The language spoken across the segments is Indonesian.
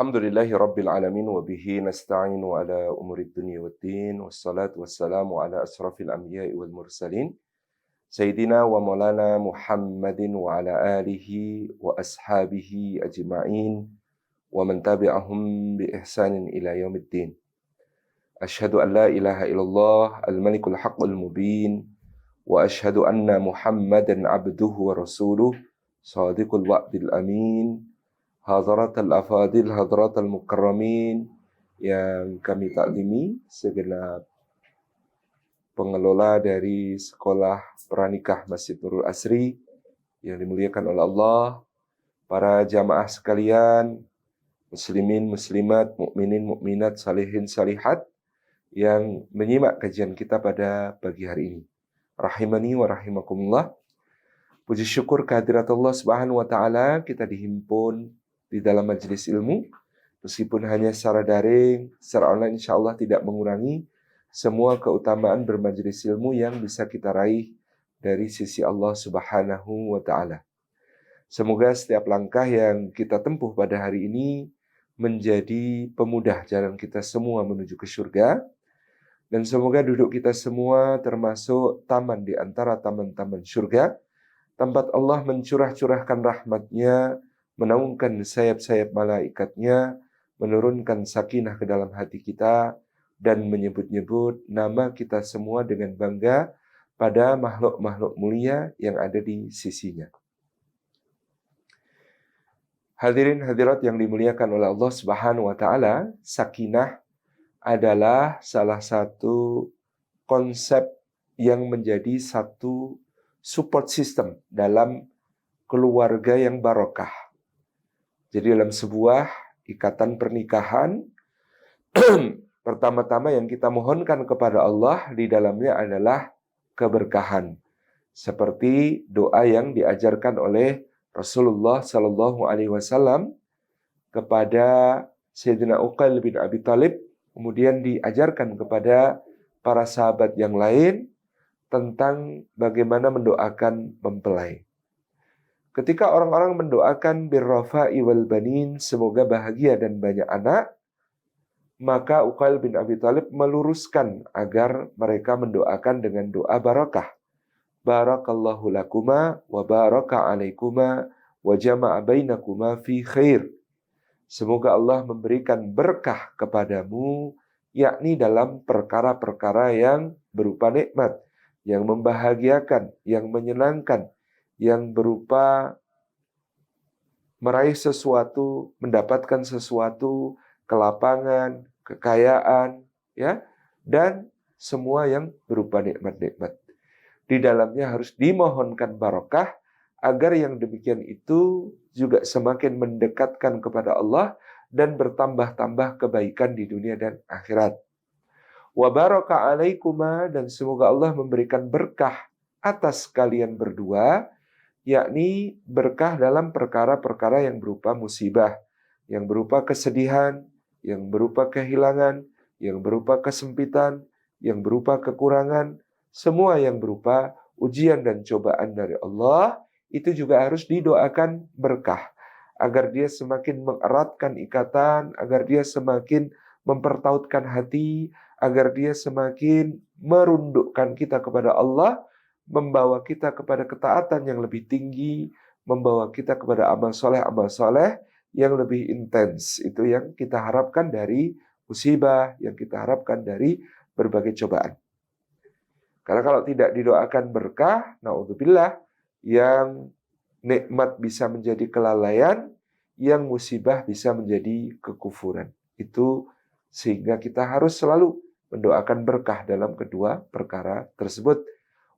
Alhamdulillahi Rabbil Alamin wa bihi nasta'inu ala umurid dunya waddin wassalatu wassalamu ala asrafil anbiya'i wal mursalin Sayyidina wa maulana Muhammadin wa ala alihi wa ashabihi ajma'in wa man tabi'ahum bi ihsanin ila yaumiddin. Asyhadu an la ilaha illallah al-malikul haqqul mubin wa asyhadu anna Muhammadan abduhu wa rasuluh shadiqul wa'dil amin. Hadratal afadil, hadratal mukarramin yang kami taklimi, segenap pengelola dari Sekolah Pranikah Masjid Nurul Asri yang dimuliakan oleh Allah, para jamaah sekalian, muslimin, muslimat, mukminin, mukminat, salihin, salihat yang menyimak kajian kita pada pagi hari ini. Rahimani wa rahimakumullah. Puji syukur kehadirat Allah Subhanahu wa taala, kita dihimpun di dalam majelis ilmu, meskipun hanya secara daring, secara online insyaallah tidak mengurangi semua keutamaan bermajelis ilmu yang bisa kita raih dari sisi Allah Subhanahu wa taala. Semoga setiap langkah yang kita tempuh pada hari ini menjadi pemudah jalan kita semua menuju ke surga, dan semoga duduk kita semua termasuk taman di antara taman-taman surga, tempat Allah mencurah-curahkan rahmat-Nya, menaungkan sayap-sayap malaikatnya, menurunkan sakinah ke dalam hati kita, dan menyebut-nyebut nama kita semua dengan bangga pada makhluk-makhluk mulia yang ada di sisinya. Hadirin hadirat yang dimuliakan oleh Allah Subhanahu wa taala, sakinah adalah salah satu konsep yang menjadi satu support system dalam keluarga yang barokah. Jadi dalam sebuah ikatan pernikahan, pertama-tama yang kita mohonkan kepada Allah di dalamnya adalah keberkahan. Seperti doa yang diajarkan oleh Rasulullah Sallallahu Alaihi Wasallam kepada Sayyidina Uqail bin Abi Thalib, kemudian diajarkan kepada para sahabat yang lain tentang bagaimana mendoakan mempelai. Ketika orang-orang mendoakan birrafa'i wal banin, semoga bahagia dan banyak anak, maka Uqail bin Abi Thalib meluruskan agar mereka mendoakan dengan doa barakah. Barakallahu lakuma wa baraka alaikuma wa jama'a bainakuma fi khair. Semoga Allah memberikan berkah kepadamu, yakni dalam perkara-perkara yang berupa nikmat, yang membahagiakan, yang menyenangkan, yang berupa meraih sesuatu, mendapatkan sesuatu, kelapangan, kekayaan, ya, dan semua yang berupa nikmat-nikmat. Di dalamnya harus dimohonkan barokah agar yang demikian itu juga semakin mendekatkan kepada Allah dan bertambah-tambah kebaikan di dunia dan akhirat. Wa baraka alaikuma, dan semoga Allah memberikan berkah atas kalian berdua, yakni berkah dalam perkara-perkara yang berupa musibah, yang berupa kesedihan, yang berupa kehilangan, yang berupa kesempitan, yang berupa kekurangan, semua yang berupa ujian dan cobaan dari Allah, itu juga harus didoakan berkah, agar dia semakin mengeratkan ikatan, agar dia semakin mempertautkan hati, agar dia semakin merundukkan kita kepada Allah, membawa kita kepada ketaatan yang lebih tinggi, membawa kita kepada amal soleh yang lebih intens. Itu yang kita harapkan dari musibah, yang kita harapkan dari berbagai cobaan. Karena kalau tidak didoakan berkah, naudzubillah, yang nikmat bisa menjadi kelalaian, yang musibah bisa menjadi kekufuran. Itu sehingga kita harus selalu mendoakan berkah dalam kedua perkara tersebut.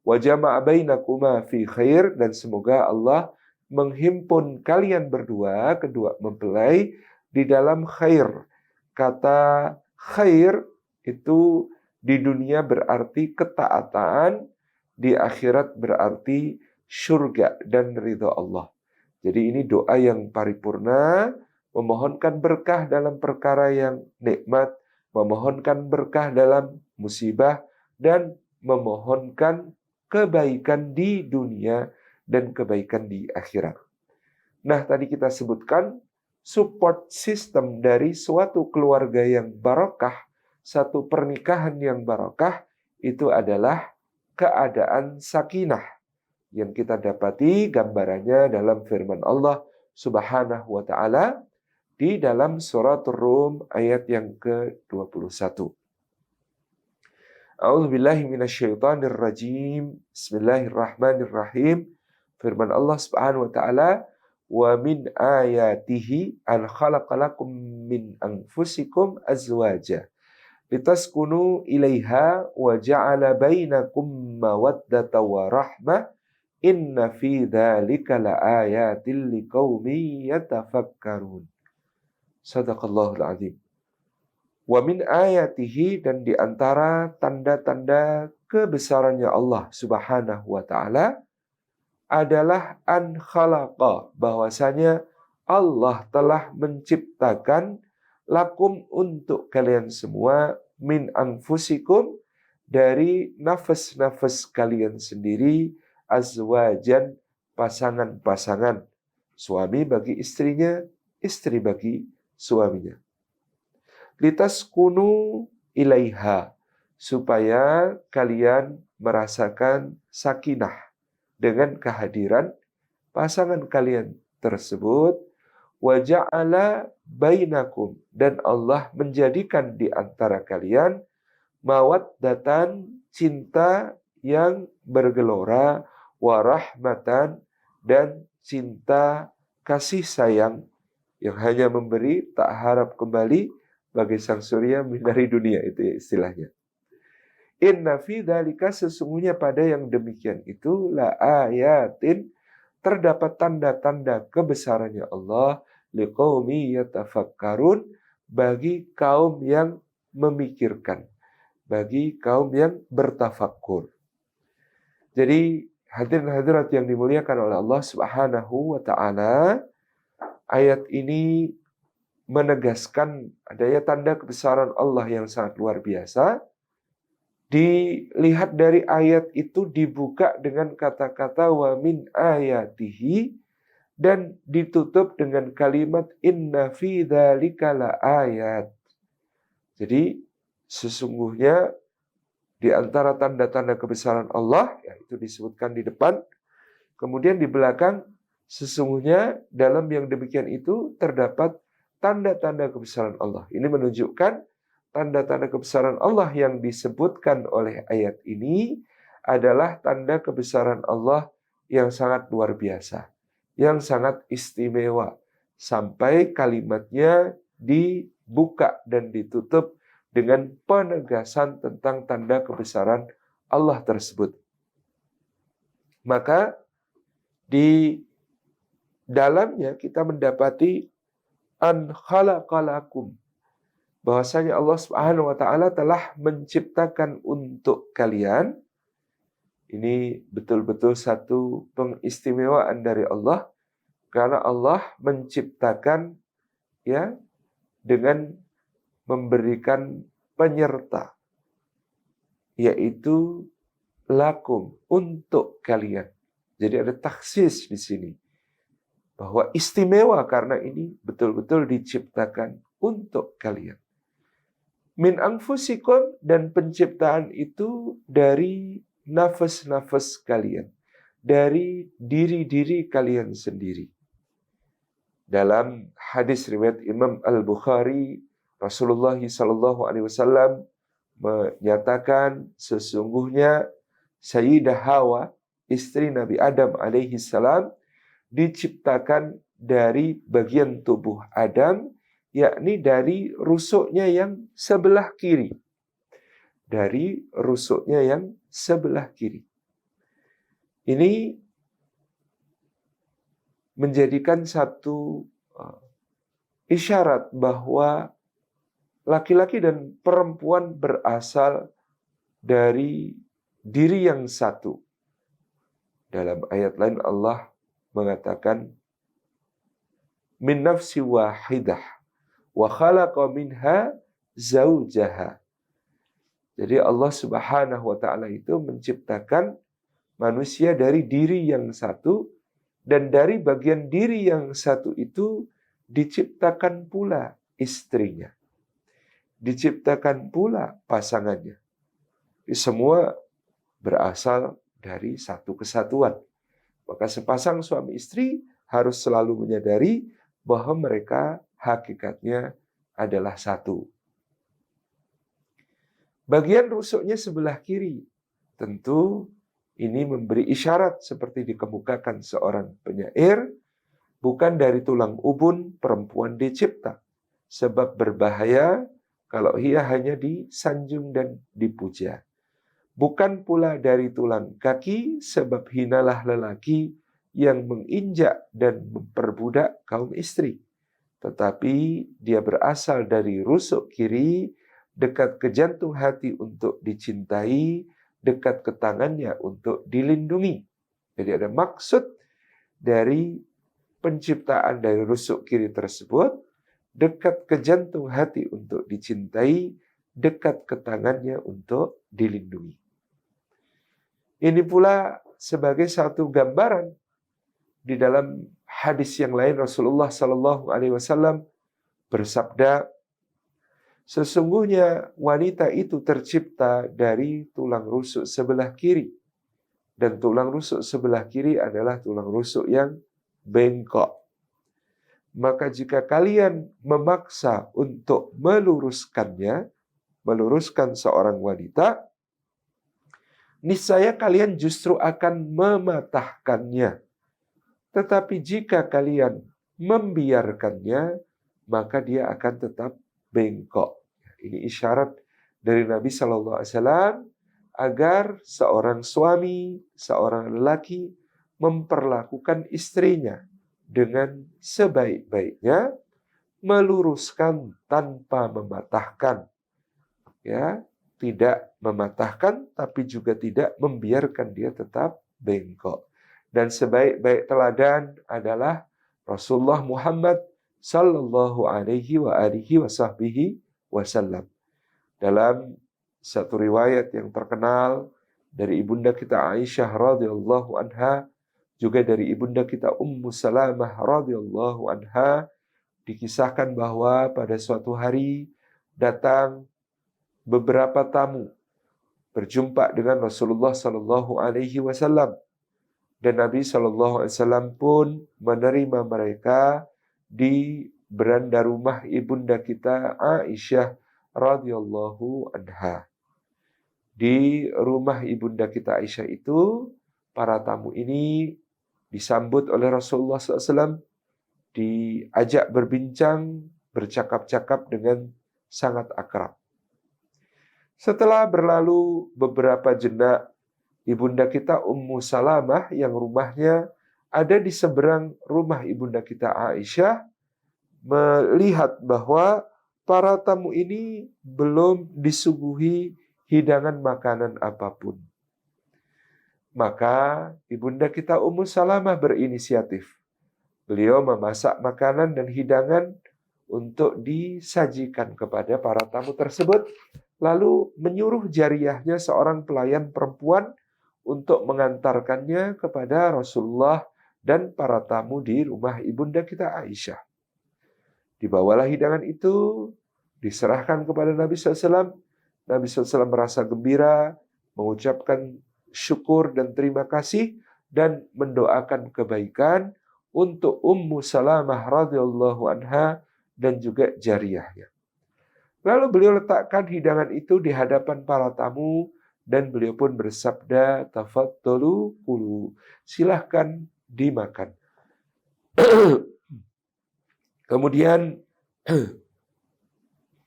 Wa jama'a bainakuma fi khair, dan semoga Allah menghimpun kalian berdua, kedua mempelai, di dalam khair. Kata khair itu di dunia berarti ketaatan, di akhirat berarti surga dan ridha Allah. Jadi ini doa yang paripurna, memohonkan berkah dalam perkara yang nikmat, memohonkan berkah dalam musibah, dan memohonkan kebaikan di dunia dan kebaikan di akhirat. Nah, tadi kita sebutkan support system dari suatu keluarga yang barokah, satu pernikahan yang barokah, itu adalah keadaan sakinah yang kita dapati gambarannya dalam firman Allah Subhanahu wa taala di dalam surat Rum ayat yang ke-21. A'udzubillahi minasyaitonirrajim. Bismillahirrahmanirrahim. Firman Allah Subhanahu wa taala, "Wa min ayatihi an khalaqalakum min anfusikum azwaja litaskunu ilaiha wa ja'ala bainakum mawaddata wa rahmah inna fi dzalika laayatil liqaumin yatafakkarun." Shadaqallahul azim. Wa min ayatihi, dan di antara tanda-tanda kebesarannya Allah Subhanahu wa taala adalah an khalaqa, bahwasanya Allah telah menciptakan lakum untuk kalian semua min anfusikum dari nafas-nafas kalian sendiri azwajan pasangan-pasangan, suami bagi istrinya, istri bagi suaminya. Litaskunu ilaiha, supaya kalian merasakan sakinah dengan kehadiran pasangan kalian tersebut. Wa ja'ala bainakum, dan Allah menjadikan di antara kalian mawaddatan, cinta yang bergelora, wa rahmatan, dan cinta kasih sayang yang hanya memberi tak harap kembali, bagai sang surya dari dunia, itu ya istilahnya. Inna fi dzalika, sesungguhnya pada yang demikian itu, la ayatin, terdapat tanda-tanda kebesarannya Allah, liqaumi yatafakkarun, bagi kaum yang memikirkan, bagi kaum yang bertafakkur. Jadi hadirin hadirat yang dimuliakan oleh Allah Subhanahu wa taala, ayat ini menegaskan adanya tanda kebesaran Allah yang sangat luar biasa. Dilihat dari ayat itu dibuka dengan kata-kata wa min ayatihi, dan ditutup dengan kalimat inna fi dzalika laayat. Jadi sesungguhnya di antara tanda-tanda kebesaran Allah, yaitu disebutkan di depan, kemudian di belakang, sesungguhnya dalam yang demikian itu terdapat tanda-tanda kebesaran Allah. Ini menunjukkan tanda-tanda kebesaran Allah yang disebutkan oleh ayat ini adalah tanda kebesaran Allah yang sangat luar biasa, yang sangat istimewa, sampai kalimatnya dibuka dan ditutup dengan penegasan tentang tanda kebesaran Allah tersebut. Maka di dalamnya kita mendapati an khalaqalakum, bahwasanya Allah Subhanahu wa taala telah menciptakan untuk kalian. Ini betul-betul satu pengistimewaan dari Allah, karena Allah menciptakan ya dengan memberikan penyerta, yaitu lakum, untuk kalian. Jadi ada taksis di sini, bahwa istimewa karena ini betul-betul diciptakan untuk kalian. Min anfusikum, dan penciptaan itu dari nafas-nafas kalian, dari diri-diri kalian sendiri. Dalam hadis riwayat Imam Al-Bukhari, Rasulullah SAW menyatakan sesungguhnya Sayyidah Hawa, istri Nabi Adam alaihi salam, diciptakan dari bagian tubuh Adam, yakni dari rusuknya yang sebelah kiri. Dari rusuknya yang sebelah kiri. Ini menjadikan satu isyarat bahwa laki-laki dan perempuan berasal dari diri yang satu. Dalam ayat lain Allah mengatakan min nafsi wahidah wa khalaqa minha zaujaha. Jadi Allah Subhanahu wa taala itu menciptakan manusia dari diri yang satu, dan dari bagian diri yang satu itu diciptakan pula istrinya, diciptakan pula pasangannya. Semua berasal dari satu kesatuan. Maka sepasang suami istri harus selalu menyadari bahwa mereka hakikatnya adalah satu. Bagian rusuknya sebelah kiri, tentu ini memberi isyarat seperti dikemukakan seorang penyair, bukan dari tulang ubun perempuan dicipta, sebab berbahaya kalau ia hanya disanjung dan dipuja. Bukan pula dari tulang kaki, sebab hinalah lelaki yang menginjak dan memperbudak kaum istri. Tetapi dia berasal dari rusuk kiri, dekat ke jantung hati untuk dicintai, dekat ke tangannya untuk dilindungi. Jadi ada maksud dari penciptaan dari rusuk kiri tersebut, dekat ke jantung hati untuk dicintai, dekat ke tangannya untuk dilindungi. Ini pula sebagai satu gambaran di dalam hadis yang lain Rasulullah Sallallahu Alaihi Wasallam bersabda, sesungguhnya wanita itu tercipta dari tulang rusuk sebelah kiri, dan tulang rusuk sebelah kiri adalah tulang rusuk yang bengkok. Maka jika kalian memaksa untuk meluruskannya, meluruskan seorang wanita, niscaya kalian justru akan mematahkannya. Tetapi jika kalian membiarkannya, maka dia akan tetap bengkok. Ini isyarat dari Nabi Shallallahu Alaihi Wasallam agar seorang suami, seorang lelaki memperlakukan istrinya dengan sebaik-baiknya, meluruskan tanpa mematahkan. Ya, tidak mematahkan tapi juga tidak membiarkan dia tetap bengkok. Dan sebaik-baik teladan adalah Rasulullah Muhammad sallallahu alaihi wa alihi wasallam. Dalam satu riwayat yang terkenal dari ibunda kita Aisyah radhiyallahu anha, juga dari ibunda kita Ummu Salamah radhiyallahu anha, dikisahkan bahwa pada suatu hari datang beberapa tamu berjumpa dengan Rasulullah sallallahu alaihi wasallam, dan Nabi sallallahu alaihi wasallam pun menerima mereka di beranda rumah ibunda kita Aisyah radhiyallahu anha. Di rumah ibunda kita Aisyah itu, para tamu ini disambut oleh Rasulullah SAW, diajak berbincang, bercakap-cakap dengan sangat akrab. Setelah berlalu beberapa jenak, ibunda kita Ummu Salamah yang rumahnya ada di seberang rumah ibunda kita Aisyah, melihat bahwa para tamu ini belum disuguhi hidangan makanan apapun. Maka ibunda kita Ummu Salamah berinisiatif. Beliau memasak makanan dan hidangan untuk disajikan kepada para tamu tersebut, lalu menyuruh jariyahnya seorang pelayan perempuan untuk mengantarkannya kepada Rasulullah dan para tamu di rumah ibunda kita Aisyah. Dibawalah hidangan itu, diserahkan kepada Nabi SAW. Nabi SAW merasa gembira, mengucapkan syukur dan terima kasih, dan mendoakan kebaikan untuk Ummu Salamah radhiyallahu anha dan juga jariyahnya. Lalu beliau letakkan hidangan itu di hadapan para tamu, dan beliau pun bersabda, tafadhalu kulu, silahkan dimakan. Kemudian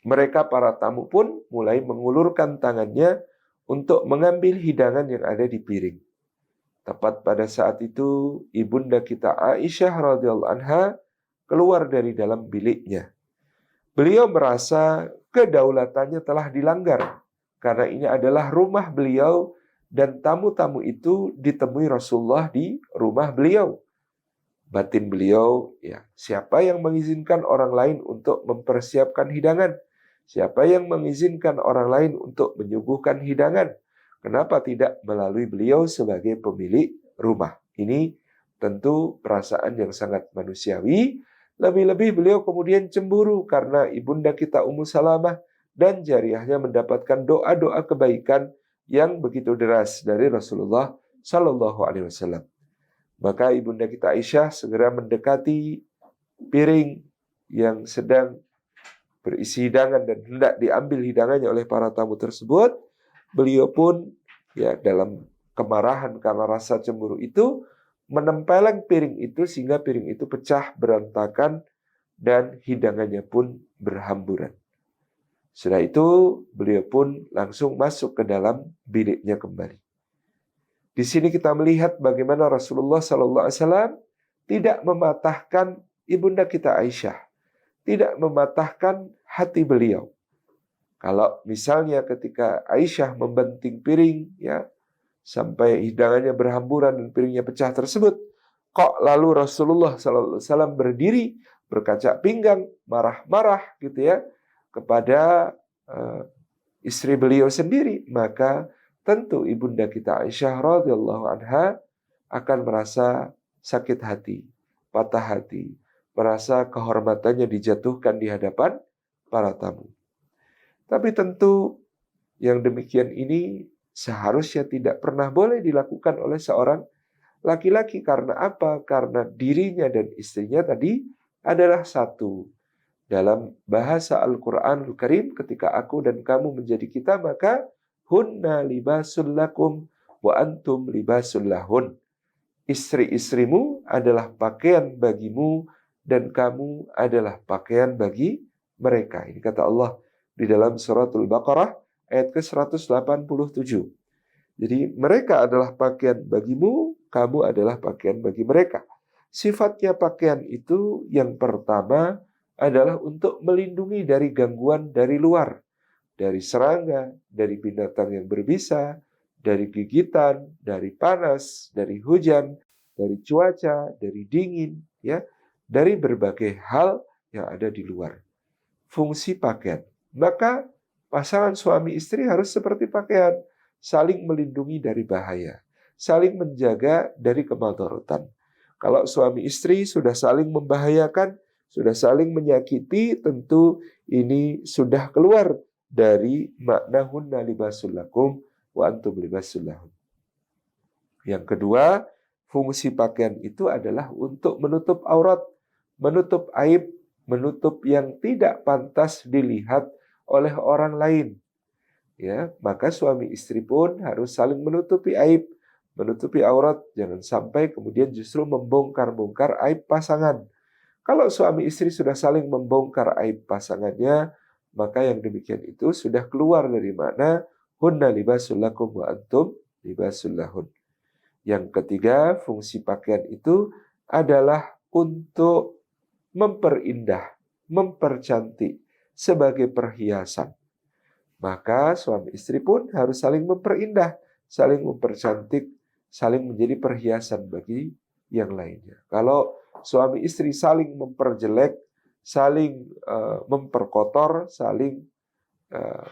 mereka para tamu pun mulai mengulurkan tangannya untuk mengambil hidangan yang ada di piring. Tepat pada saat itu, ibunda kita Aisyah radhiyallahu anha keluar dari dalam biliknya. Beliau merasa kedaulatannya telah dilanggar, karena ini adalah rumah beliau dan tamu-tamu itu ditemui Rasulullah di rumah beliau. Batin beliau, ya, siapa yang mengizinkan orang lain untuk mempersiapkan hidangan? Siapa yang mengizinkan orang lain untuk menyuguhkan hidangan? Kenapa tidak melalui beliau sebagai pemilik rumah? Ini tentu perasaan yang sangat manusiawi, Lebih-lebih beliau kemudian cemburu karena ibunda kita Ummu Salamah dan jariyahnya mendapatkan doa-doa kebaikan yang begitu deras dari Rasulullah Shallallahu Alaihi Wasallam. Maka ibunda kita Aisyah segera mendekati piring yang sedang berisi hidangan dan hendak diambil hidangannya oleh para tamu tersebut. Beliau pun ya dalam kemarahan karena rasa cemburu itu menempeleng piring itu sehingga piring itu pecah berantakan dan hidangannya pun berhamburan. Setelah itu beliau pun langsung masuk ke dalam biliknya kembali. Di sini kita melihat bagaimana Rasulullah SAW tidak mematahkan ibunda kita Aisyah, tidak mematahkan hati beliau. Kalau misalnya ketika Aisyah membanting piring, ya sampai hidangannya berhamburan dan piringnya pecah tersebut, kok lalu Rasulullah SAW berdiri, berkaca pinggang, marah-marah gitu ya kepada istri beliau sendiri, maka tentu ibunda kita Aisyah radhiyallahu anha akan merasa sakit hati, patah hati, merasa kehormatannya dijatuhkan di hadapan para tamu. Tapi tentu yang demikian ini seharusnya tidak pernah boleh dilakukan oleh seorang laki-laki. Karena apa? Karena dirinya dan istrinya tadi adalah satu. Dalam bahasa Al-Quranul Karim, ketika aku dan kamu menjadi kita, maka hunna libasul lakum wa antum libasul lahun. Istri-istrimu adalah pakaian bagimu dan kamu adalah pakaian bagi mereka. Ini kata Allah di dalam suratul Baqarah ayat ke-187. Jadi mereka adalah pakaian bagimu, kamu adalah pakaian bagi mereka. Sifatnya pakaian itu yang pertama adalah untuk melindungi dari gangguan dari luar, dari serangga, dari binatang yang berbisa, dari gigitan, dari panas, dari hujan, dari cuaca, dari dingin, ya, dari berbagai hal yang ada di luar. Fungsi pakaian. Maka pasangan suami istri harus seperti pakaian, saling melindungi dari bahaya, saling menjaga dari kemadaratan. Kalau suami istri sudah saling membahayakan, sudah saling menyakiti, tentu ini sudah keluar dari makna hunna libasul lakum wa antum libasul lahum. Yang kedua, fungsi pakaian itu adalah untuk menutup aurat, menutup aib, menutup yang tidak pantas dilihat oleh orang lain. Ya, maka suami istri pun harus saling menutupi aib, menutupi aurat, jangan sampai kemudian justru membongkar-bongkar aib pasangan. Kalau suami istri sudah saling membongkar aib pasangannya, maka yang demikian itu sudah keluar dari mana hunna libasul lakum wa antum libasul lahun. Yang ketiga, fungsi pakaian itu adalah untuk memperindah, mempercantik sebagai perhiasan. Maka suami istri pun harus saling memperindah, saling mempercantik, saling menjadi perhiasan bagi yang lainnya. Kalau suami istri saling memperjelek, saling memperkotor, saling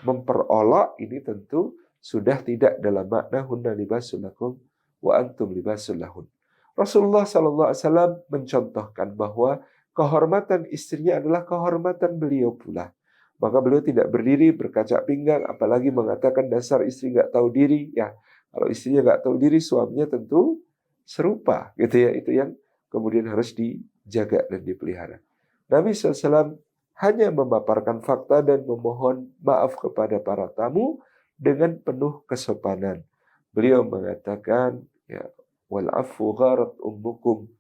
memperolok, ini tentu sudah tidak dalam makna hunna libasul lakum wa antum libasul lahun. Rasulullah SAW mencontohkan bahwa kehormatan istrinya adalah kehormatan beliau pula. Maka beliau tidak berdiri berkaca pinggang, apalagi mengatakan dasar istri nggak tahu diri. Ya, kalau istrinya nggak tahu diri, suaminya tentu serupa, gitu ya. Itu yang kemudian harus dijaga dan dipelihara. Nabi SAW hanya memaparkan fakta dan memohon maaf kepada para tamu dengan penuh kesopanan. Beliau mengatakan, ya, wal afu gharat ummukum.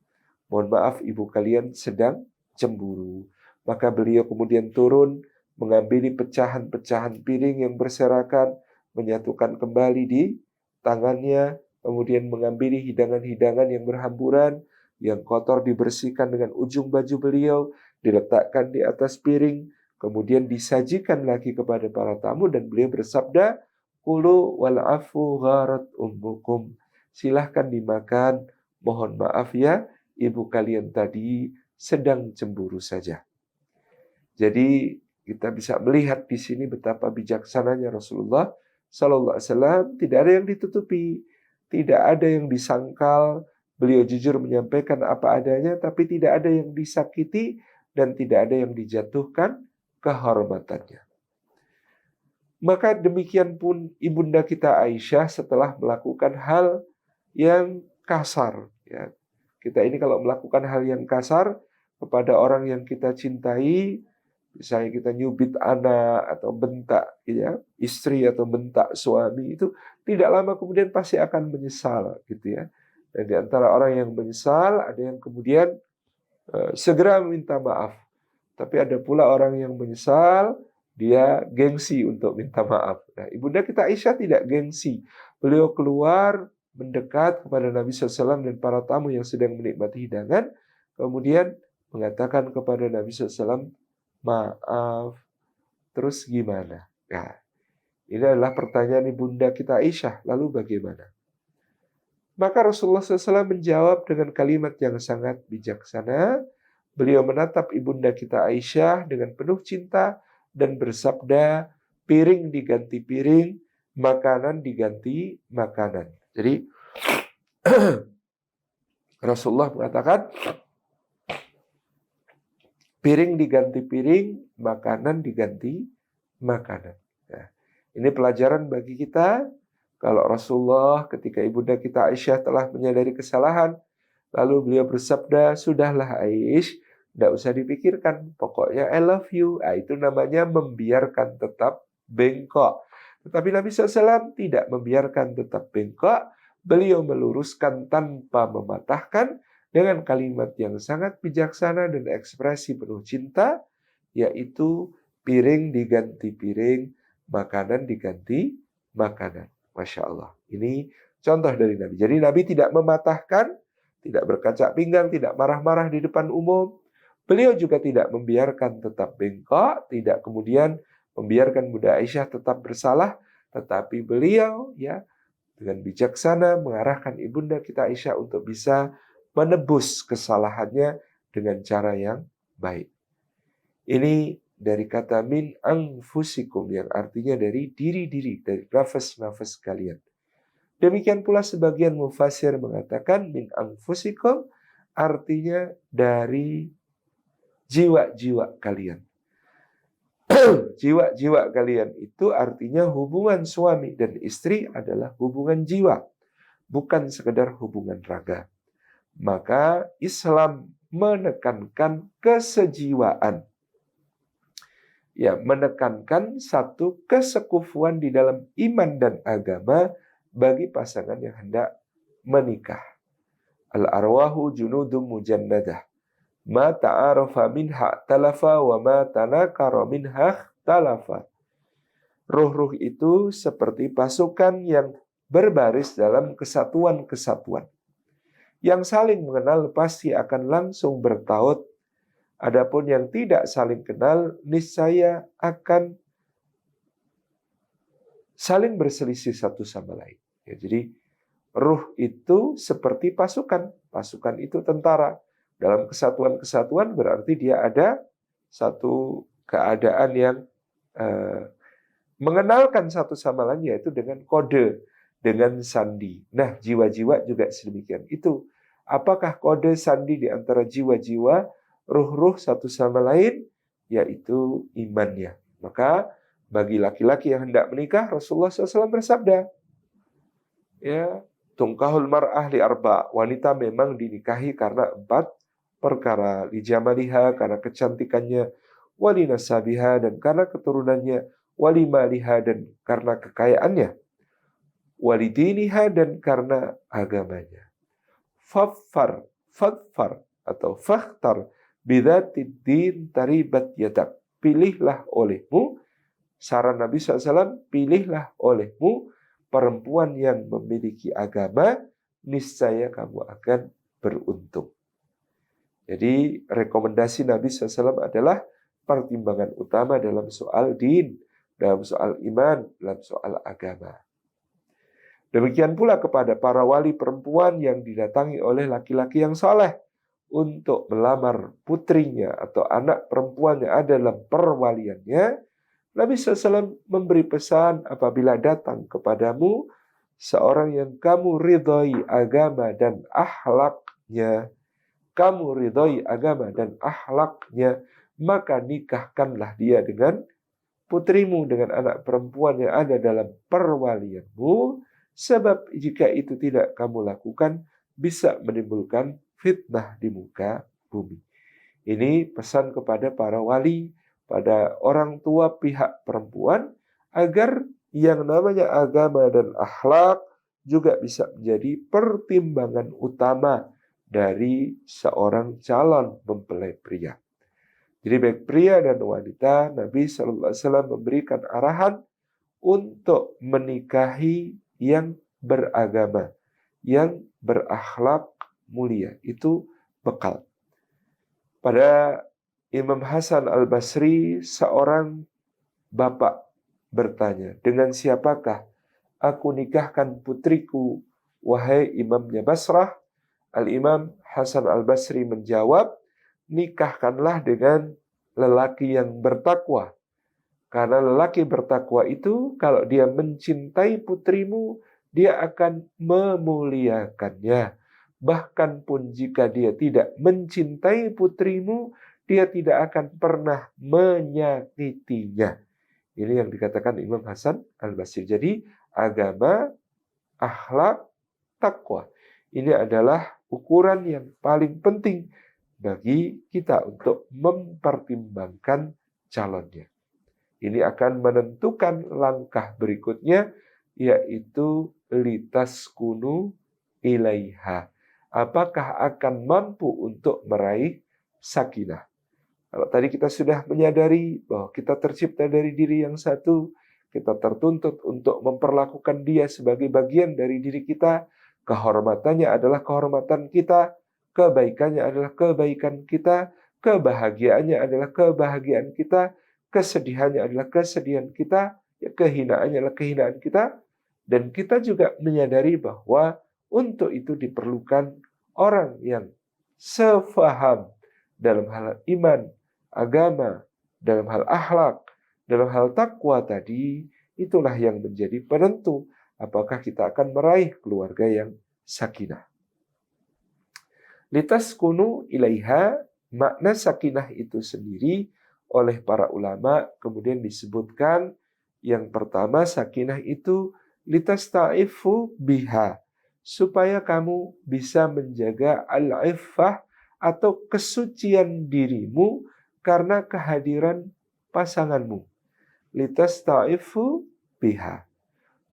Mohon maaf ibu kalian sedang cemburu. Maka beliau kemudian turun mengambil pecahan-pecahan piring yang berserakan, menyatukan kembali di tangannya, kemudian mengambil hidangan-hidangan yang berhamburan, yang kotor dibersihkan dengan ujung baju beliau, diletakkan di atas piring, kemudian disajikan lagi kepada para tamu, dan beliau bersabda, Kulu wal afu gharat ummukum. Silahkan dimakan, mohon maaf ya, ibu kalian tadi sedang cemburu saja. Jadi kita bisa melihat di sini betapa bijaksananya Rasulullah Sallallahu Alaihi Wasallam. Tidak ada yang ditutupi, tidak ada yang disangkal. Beliau jujur menyampaikan apa adanya, tapi tidak ada yang disakiti dan tidak ada yang dijatuhkan kehormatannya. Maka demikian pun ibunda kita Aisyah setelah melakukan hal yang kasar. Ya. Kita ini kalau melakukan hal yang kasar kepada orang yang kita cintai, misalnya kita nyubit anak atau bentak ya, istri atau bentak suami, itu tidak lama kemudian pasti akan menyesal gitu ya. Dan di antara orang yang menyesal ada yang kemudian segera minta maaf. Tapi ada pula orang yang menyesal, dia gengsi untuk minta maaf. Nah, ibunda kita Aisyah tidak gengsi. Beliau keluar mendekat kepada Nabi SAW dan para tamu yang sedang menikmati hidangan, kemudian mengatakan kepada Nabi SAW, maaf, terus gimana? Nah, ini adalah pertanyaan ibunda kita Aisyah, lalu bagaimana? Maka Rasulullah SAW menjawab dengan kalimat yang sangat bijaksana. Beliau menatap ibunda kita Aisyah dengan penuh cinta dan bersabda, piring diganti piring, makanan diganti makanan. Jadi Rasulullah mengatakan, piring diganti piring, makanan diganti makanan. Nah, ini pelajaran bagi kita. Kalau Rasulullah ketika ibunda kita Aisyah telah menyadari kesalahan, lalu beliau bersabda, sudahlah Aisyah, tidak usah dipikirkan, pokoknya I love you. Nah, itu namanya membiarkan tetap bengkok. Tetapi Nabi SAW tidak membiarkan tetap bengkok. Beliau meluruskan tanpa mematahkan dengan kalimat yang sangat bijaksana dan ekspresi penuh cinta, yaitu piring diganti piring, makanan diganti makanan. Masya Allah. Ini contoh dari Nabi. Jadi Nabi tidak mematahkan, tidak berkacak pinggang, tidak marah-marah di depan umum. Beliau juga tidak membiarkan tetap bengkok, tidak kemudian membiarkan Bunda Aisyah tetap bersalah, tetapi beliau ya dengan bijaksana mengarahkan ibunda kita Aisyah untuk bisa menebus kesalahannya dengan cara yang baik. Ini dari kata min anfusikum yang artinya dari diri-diri, dari nafas-nafas kalian. Demikian pula sebagian mufassir mengatakan min anfusikum artinya dari jiwa-jiwa kalian. Jiwa-jiwa kalian itu artinya hubungan suami dan istri adalah hubungan jiwa, bukan sekedar hubungan raga. Maka Islam menekankan kesejiwaan. Ya, menekankan satu kesekufuan di dalam iman dan agama bagi pasangan yang hendak menikah. Al-arwahu junudum mujannadah. Ma ta'arafa minha talafa wa ma tanakara minha talafa. Ruh-ruh itu seperti pasukan yang berbaris dalam kesatuan-kesatuan. Yang saling mengenal pasti akan langsung bertaut. Adapun yang tidak saling kenal niscaya akan saling berselisih satu sama lain. Ya, jadi ruh itu seperti pasukan. Pasukan itu tentara. Dalam kesatuan-kesatuan berarti dia ada satu keadaan yang mengenalkan satu sama lain, yaitu dengan kode, dengan sandi. Nah, jiwa-jiwa juga sedemikian. Itu apakah kode sandi di antara jiwa-jiwa, ruh-ruh satu sama lain, yaitu imannya. Maka bagi laki-laki yang hendak menikah, Rasulullah SAW bersabda, ya, tungkahul mar'ah li arba. Wanita memang dinikahi karena 4 perkara. Li jamaliha, karena kecantikannya, wali nasabiha, dan karena keturunannya, wali maliha, dan karena kekayaannya, wali diniha, dan karena agamanya. Fadfar atau fakhtar bidzatid din taribat yadak. Pilihlah olehmu, saran Nabi SAW, pilihlah olehmu perempuan yang memiliki agama, niscaya kamu akan beruntung. Jadi rekomendasi Nabi SAW adalah pertimbangan utama dalam soal din, dalam soal iman, dalam soal agama. Demikian pula kepada para wali perempuan yang didatangi oleh laki-laki yang saleh untuk melamar putrinya atau anak perempuan yang ada dalam perwaliannya, Nabi SAW memberi pesan, apabila datang kepadamu seorang yang kamu ridhai agama dan akhlaknya, kamu ridhoi agama dan akhlaknya, maka nikahkanlah dia dengan putrimu, dengan anak perempuan yang ada dalam perwalianmu, sebab jika itu tidak kamu lakukan, bisa menimbulkan fitnah di muka bumi. Ini pesan kepada para wali, pada orang tua pihak perempuan, agar yang namanya agama dan akhlak juga bisa menjadi pertimbangan utama dari seorang calon mempelai pria. Jadi baik pria dan wanita, Nabi Shallallahu Alaihi Wasallam memberikan arahan untuk menikahi yang beragama, yang berakhlak mulia. Itu bekal. Pada Imam Hasan Al-Basri, seorang bapak bertanya, dengan siapakah aku nikahkan putriku, wahai imamnya Basrah? Al-Imam Hasan Al-Basri menjawab, nikahkanlah dengan lelaki yang bertakwa. Karena lelaki bertakwa itu, kalau dia mencintai putrimu, dia akan memuliakannya. Bahkan pun jika dia tidak mencintai putrimu, dia tidak akan pernah menyakitinya. Ini yang dikatakan Imam Hasan Al-Basri. Jadi agama, akhlak, takwa. Ini adalah ukuran yang paling penting bagi kita untuk mempertimbangkan calonnya. Ini akan menentukan langkah berikutnya, yaitu litaskunu ilaiha. Apakah akan mampu untuk meraih sakinah? Kalau tadi kita sudah menyadari bahwa kita tercipta dari diri yang satu, kita tertuntut untuk memperlakukan dia sebagai bagian dari diri kita, kehormatannya adalah kehormatan kita, kebaikannya adalah kebaikan kita, kebahagiaannya adalah kebahagiaan kita, kesedihannya adalah kesedihan kita, kehinaannya adalah kehinaan kita, dan kita juga menyadari bahwa untuk itu diperlukan orang yang sefaham dalam hal iman, agama, dalam hal akhlak, dalam hal takwa tadi. Itulah yang menjadi penentu apakah kita akan meraih keluarga yang sakinah. Litaskunu ilaiha, makna sakinah itu sendiri oleh para ulama kemudian disebutkan, yang pertama sakinah itu litastaifu biha, supaya kamu bisa menjaga al-iffah atau kesucian dirimu karena kehadiran pasanganmu. Litastaifu biha.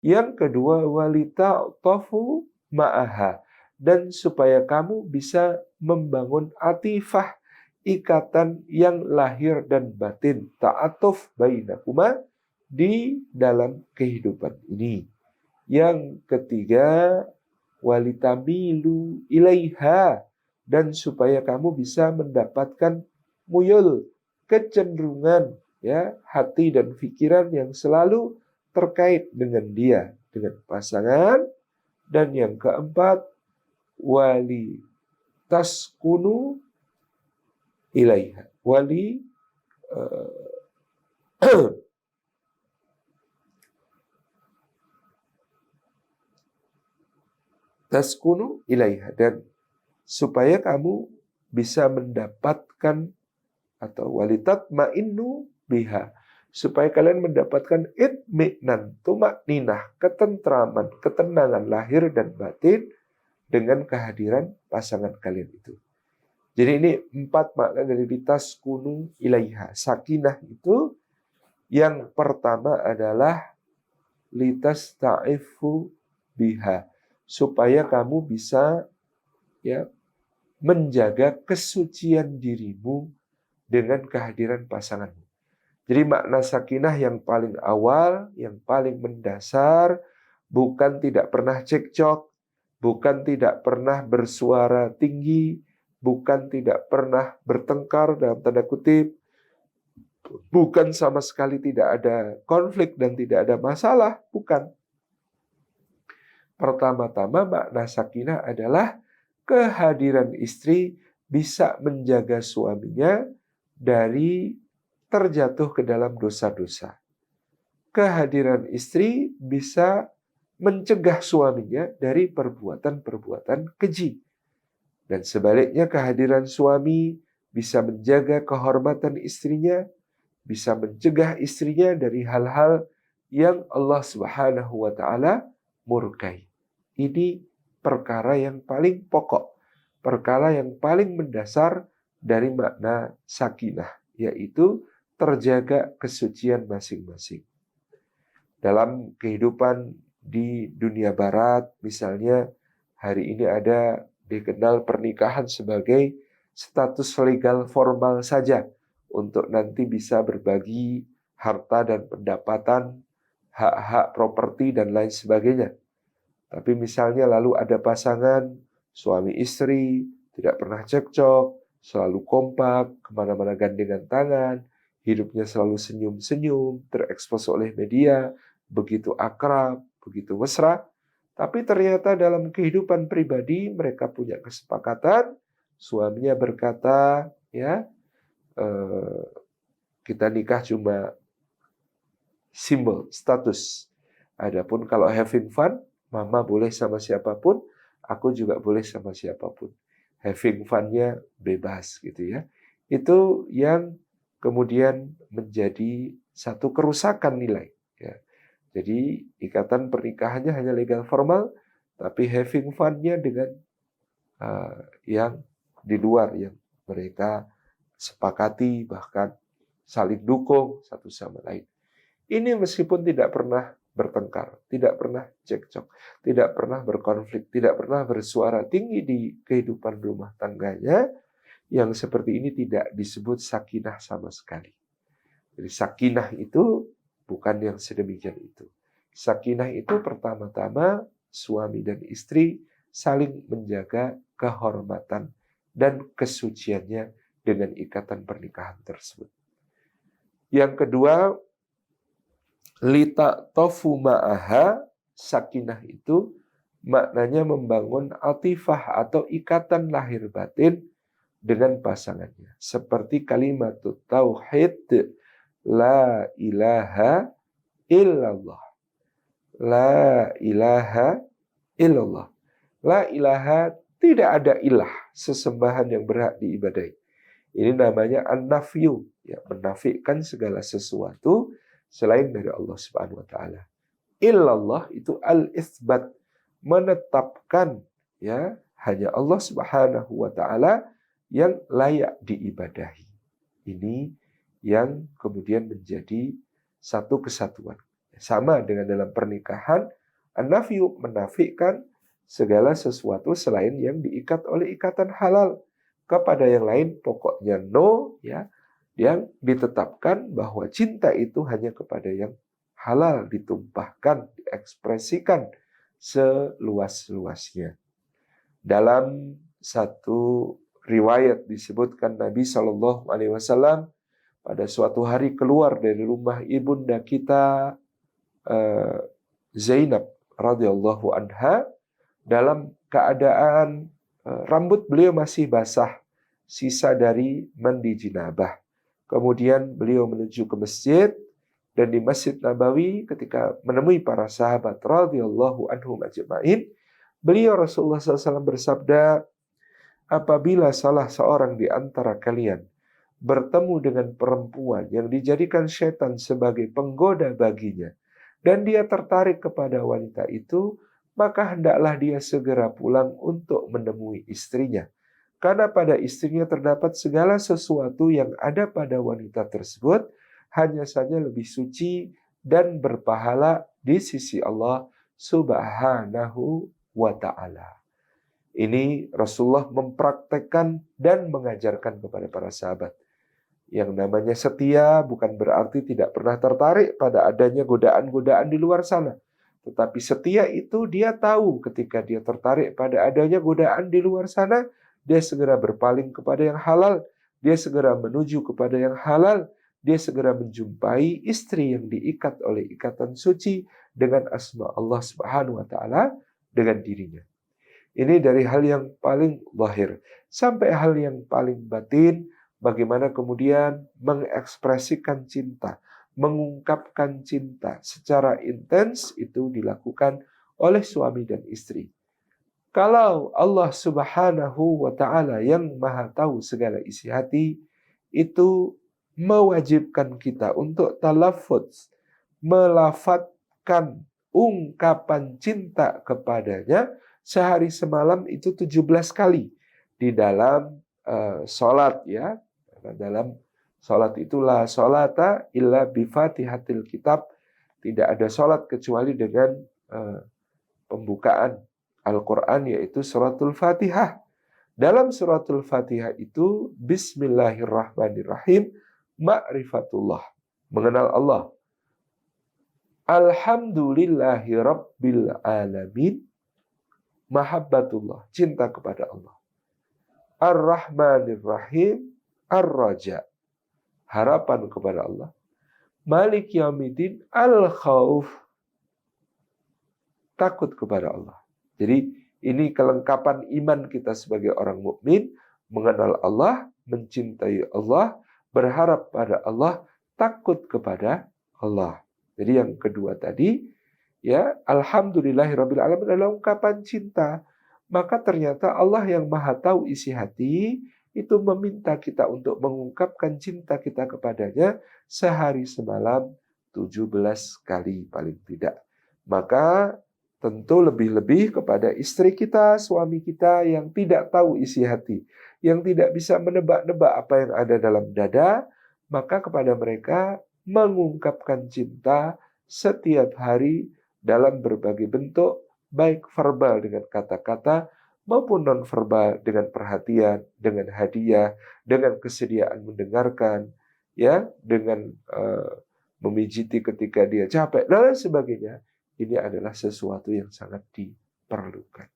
Yang kedua, walita'tafu ma'aha, dan supaya kamu bisa membangun atifah, ikatan yang lahir dan batin, ta'atuf bainakuma, di dalam kehidupan ini. Yang ketiga, walitamilu ilaiha, dan supaya kamu bisa mendapatkan muyul, kecenderungan, ya, hati dan pikiran yang selalu terkait dengan dia, dengan pasangan. Dan yang keempat, wali taskunu ilaiha, wali taskunu ilaiha, dan supaya kamu bisa mendapatkan, atau walitatma'innu biha, supaya kalian mendapatkan itminan, tumakninah, ketentraman, ketenangan lahir dan batin dengan kehadiran pasangan kalian itu. Jadi ini 4 makna dari litaskunu ilaiha. Sakinah itu yang pertama adalah litastaifu biha, supaya kamu bisa, ya, menjaga kesucian dirimu dengan kehadiran pasanganmu. Jadi makna sakinah yang paling awal, yang paling mendasar, bukan tidak pernah cekcok, bukan tidak pernah bersuara tinggi, bukan tidak pernah bertengkar dalam tanda kutip, bukan sama sekali tidak ada konflik dan tidak ada masalah, bukan. Pertama-tama makna sakinah adalah kehadiran istri bisa menjaga suaminya dari terjatuh ke dalam dosa-dosa. Kehadiran istri bisa mencegah suaminya dari perbuatan-perbuatan keji. Dan sebaliknya kehadiran suami bisa menjaga kehormatan istrinya, bisa mencegah istrinya dari hal-hal yang Allah Subhanahu wa taala murkai. Ini perkara yang paling pokok, perkara yang paling mendasar dari makna sakinah, yaitu terjaga kesucian masing-masing. Dalam kehidupan di dunia barat, misalnya hari ini ada dikenal pernikahan sebagai status legal formal saja untuk nanti bisa berbagi harta dan pendapatan, hak-hak properti dan lain sebagainya. Tapi misalnya lalu ada pasangan suami istri tidak pernah cekcok, selalu kompak, kemana-mana gandengan tangan, hidupnya selalu senyum-senyum, terekspos oleh media, begitu akrab, begitu mesra. Tapi ternyata dalam kehidupan pribadi mereka punya kesepakatan, suaminya berkata, ya kita nikah cuma simbol, status. Adapun kalau having fun, mama boleh sama siapapun, aku juga boleh sama siapapun. Having fun-nya bebas gitu ya. Itu yang kemudian menjadi satu kerusakan nilai. Ya. Jadi ikatan pernikahannya hanya legal formal, tapi having fun-nya dengan yang di luar yang mereka sepakati, bahkan saling dukung satu sama lain. Ini meskipun tidak pernah bertengkar, tidak pernah cekcok, tidak pernah berkonflik, tidak pernah bersuara tinggi di kehidupan rumah tangganya, yang seperti ini tidak disebut sakinah sama sekali. Jadi sakinah itu bukan yang sedemikian itu. Sakinah itu pertama-tama suami dan istri saling menjaga kehormatan dan kesuciannya dengan ikatan pernikahan tersebut. Yang kedua, lita tofu ma'aha, sakinah itu maknanya membangun atifah atau ikatan lahir batin dengan pasangannya. Seperti kalimat tauhid, la ilaha illallah. La ilaha illallah. La ilaha, tidak ada ilah, sesembahan yang berhak diibadahi. Ini namanya an-nafyu, ya, menafikan segala sesuatu selain dari Allah Subhanahu wa taala. Illallah itu al-itsbat, menetapkan ya hanya Allah Subhanahu wa taala yang layak diibadahi. Ini yang kemudian menjadi satu kesatuan. Sama dengan dalam pernikahan, an-nafyu menafikan segala sesuatu selain yang diikat oleh ikatan halal. Kepada yang lain pokoknya no, ya, yang ditetapkan bahwa cinta itu hanya kepada yang halal, ditumpahkan, diekspresikan seluas-luasnya. Dalam satu riwayat disebutkan Nabi SAW pada suatu hari keluar dari rumah ibunda kita Zainab radhiyallahu anha dalam keadaan rambut beliau masih basah, sisa dari mandi jinabah. Kemudian beliau menuju ke masjid, dan di Masjid Nabawi ketika menemui para sahabat radhiyallahu anhum ajma'in, beliau Rasulullah SAW bersabda, apabila salah seorang di antara kalian bertemu dengan perempuan yang dijadikan setan sebagai penggoda baginya, dan dia tertarik kepada wanita itu, maka hendaklah dia segera pulang untuk menemui istrinya. Karena pada istrinya terdapat segala sesuatu yang ada pada wanita tersebut, hanya saja lebih suci dan berpahala di sisi Allah Subhanahu wa ta'ala. Ini Rasulullah mempraktekkan dan mengajarkan kepada para sahabat. Yang namanya setia bukan berarti tidak pernah tertarik pada adanya godaan-godaan di luar sana. Tetapi setia itu dia tahu ketika dia tertarik pada adanya godaan di luar sana, dia segera berpaling kepada yang halal, dia segera menuju kepada yang halal, dia segera menjumpai istri yang diikat oleh ikatan suci dengan asma Allah Subhanahu wa taala dengan dirinya. Ini dari hal yang paling zahir sampai hal yang paling batin, bagaimana kemudian mengekspresikan cinta, mengungkapkan cinta secara intens itu dilakukan oleh suami dan istri. Kalau Allah Subhanahu wa Ta'ala yang Maha Tahu segala isi hati itu mewajibkan kita untuk talaffuz, melafadzkan ungkapan cinta kepadanya sehari semalam itu 17 kali di dalam sholat ya. Dalam sholat itulah sholata illa bifatihatil kitab. Tidak ada sholat kecuali dengan pembukaan Al-Quran yaitu suratul Fatihah. Dalam suratul Fatihah itu Bismillahirrahmanirrahim, ma'rifatullah, mengenal Allah. Alhamdulillahi Rabbil Alamin, mahabbatullah, cinta kepada Allah. Ar-Rahmanir-Rahim, Ar-Raja, harapan kepada Allah. Malik Yaumiddin, Al-Khauf, takut kepada Allah. Jadi ini kelengkapan iman kita sebagai orang mukmin, mengenal Allah, mencintai Allah, berharap pada Allah, takut kepada Allah. Jadi yang kedua tadi, ya, alhamdulillahirabbil alamin adalah ungkapan cinta. Maka ternyata Allah yang Maha Tahu isi hati itu meminta kita untuk mengungkapkan cinta kita kepadanya sehari semalam 17 kali paling tidak. Maka tentu lebih-lebih kepada istri kita, suami kita yang tidak tahu isi hati, yang tidak bisa menebak-nebak apa yang ada dalam dada, maka kepada mereka mengungkapkan cinta setiap hari dalam berbagai bentuk, baik verbal dengan kata-kata, maupun non-verbal dengan perhatian, dengan hadiah, dengan kesediaan mendengarkan, ya, dengan memijiti ketika dia capek, dan lain sebagainya. Ini adalah sesuatu yang sangat diperlukan.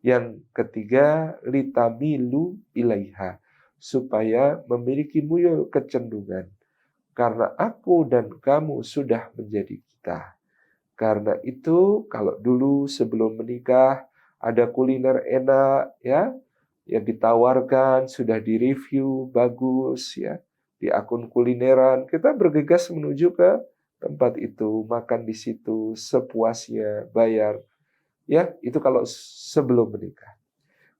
Yang ketiga, litamilu ilaiha, supaya memiliki muyul kecenderungan. Karena aku dan kamu sudah menjadi kita. Karena itu, kalau dulu sebelum menikah ada kuliner enak, ya, yang ditawarkan, sudah direview, bagus, ya, di akun kulineran, kita bergegas menuju ke tempat itu, makan di situ sepuasnya, bayar. Ya, itu kalau sebelum menikah.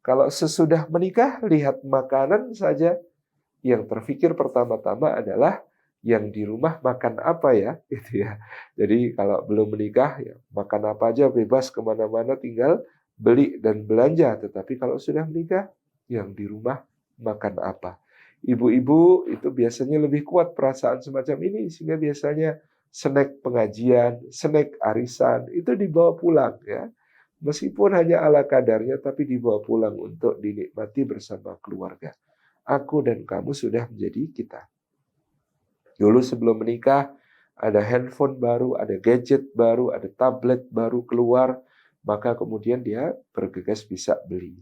Kalau sesudah menikah, lihat makanan saja. Yang terfikir pertama-tama adalah yang di rumah makan apa ya, gitu ya. Jadi kalau belum menikah, ya makan apa aja bebas kemana-mana, tinggal beli dan belanja. Tetapi kalau sudah menikah, yang di rumah makan apa. Ibu-ibu itu biasanya lebih kuat perasaan semacam ini, sehingga biasanya snack pengajian, snack arisan, itu dibawa pulang ya. Meskipun hanya ala kadarnya, tapi dibawa pulang untuk dinikmati bersama keluarga. Aku dan kamu sudah menjadi kita. Dulu sebelum menikah, ada handphone baru, ada gadget baru, ada tablet baru keluar, maka kemudian dia bergegas bisa beli.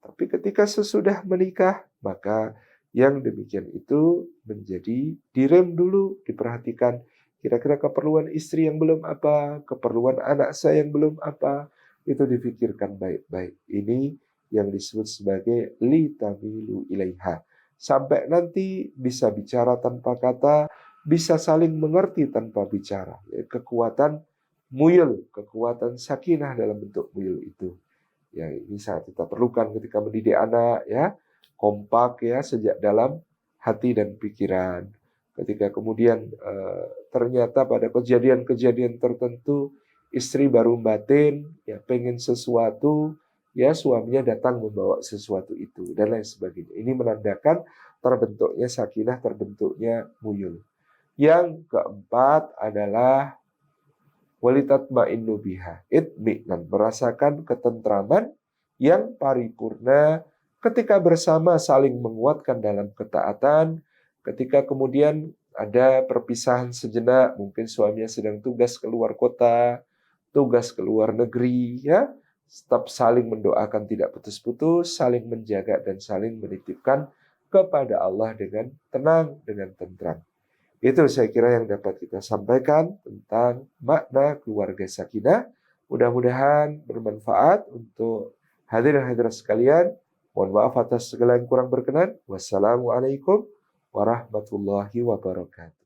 Tapi ketika sesudah menikah, maka yang demikian itu menjadi direm dulu, diperhatikan. Kira-kira keperluan istri yang belum apa, keperluan anak saya yang belum apa, itu difikirkan baik-baik. Ini yang disebut sebagai litamilu ilaiha. Sampai nanti bisa bicara tanpa kata, bisa saling mengerti tanpa bicara. Kekuatan muyul, kekuatan sakinah dalam bentuk muyul itu. Ya, ini sangat kita perlukan ketika mendidik anak, ya, kompak ya sejak dalam hati dan pikiran. Ketika kemudian ternyata pada kejadian-kejadian tertentu istri baru batin, ya pengen sesuatu, ya suaminya datang membawa sesuatu itu dan lain sebagainya. Ini menandakan terbentuknya sakinah, terbentuknya muyul. Yang keempat adalah walitatma'innu biha, itmi'nan, merasakan ketentraman yang paripurna ketika bersama saling menguatkan dalam ketaatan. Ketika kemudian ada perpisahan sejenak, mungkin suaminya sedang tugas keluar kota, tugas keluar negeri, ya, tetap saling mendoakan tidak putus-putus, saling menjaga dan saling menitipkan kepada Allah dengan tenang, dengan tentram. Itu saya kira yang dapat kita sampaikan tentang makna keluarga sakinah. Mudah-mudahan bermanfaat untuk hadirin hadirat sekalian. Mohon maaf atas segala yang kurang berkenan. Wassalamualaikum warahmatullahi wabarakatuh.